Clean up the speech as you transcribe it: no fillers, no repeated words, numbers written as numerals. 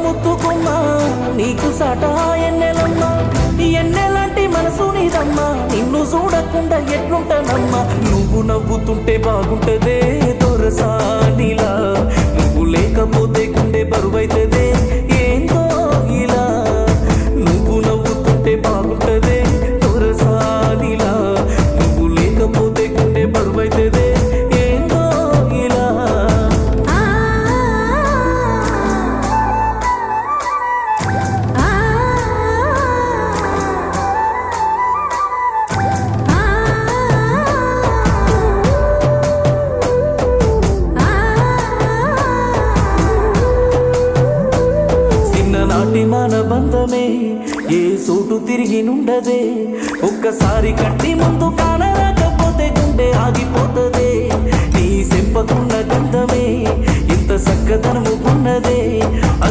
ముత్తుకుమ్మా నీకు సాట ఎన్నెలమ్మా ఎన్నెలాంటి మనసు నీదమ్మా నిన్ను చూడకుండా ఎట్లుంటానమ్మా నువ్వు నవ్వుతుంటే బాగుంటదే దొరసానిలా నువ్వు లేకపోతే గుండె బరువైతదే ఏందో ఇలా నువ్వు నవ్వుతుంటే బాగుంటదే దొరసానిలా నువ్వు లేకపోతే గుండె బరువైతదే ఏందో ఇలా నాటి మన బంధమే ఏ సూటు తిరిగి నుండదే ఒక్కసారి కంటి ముందు కానరాకపోతే గుండె ఆగిపోతదే నీ సెంపకున్న గంధమే ఇంత చక్కదనము ఉన్నదే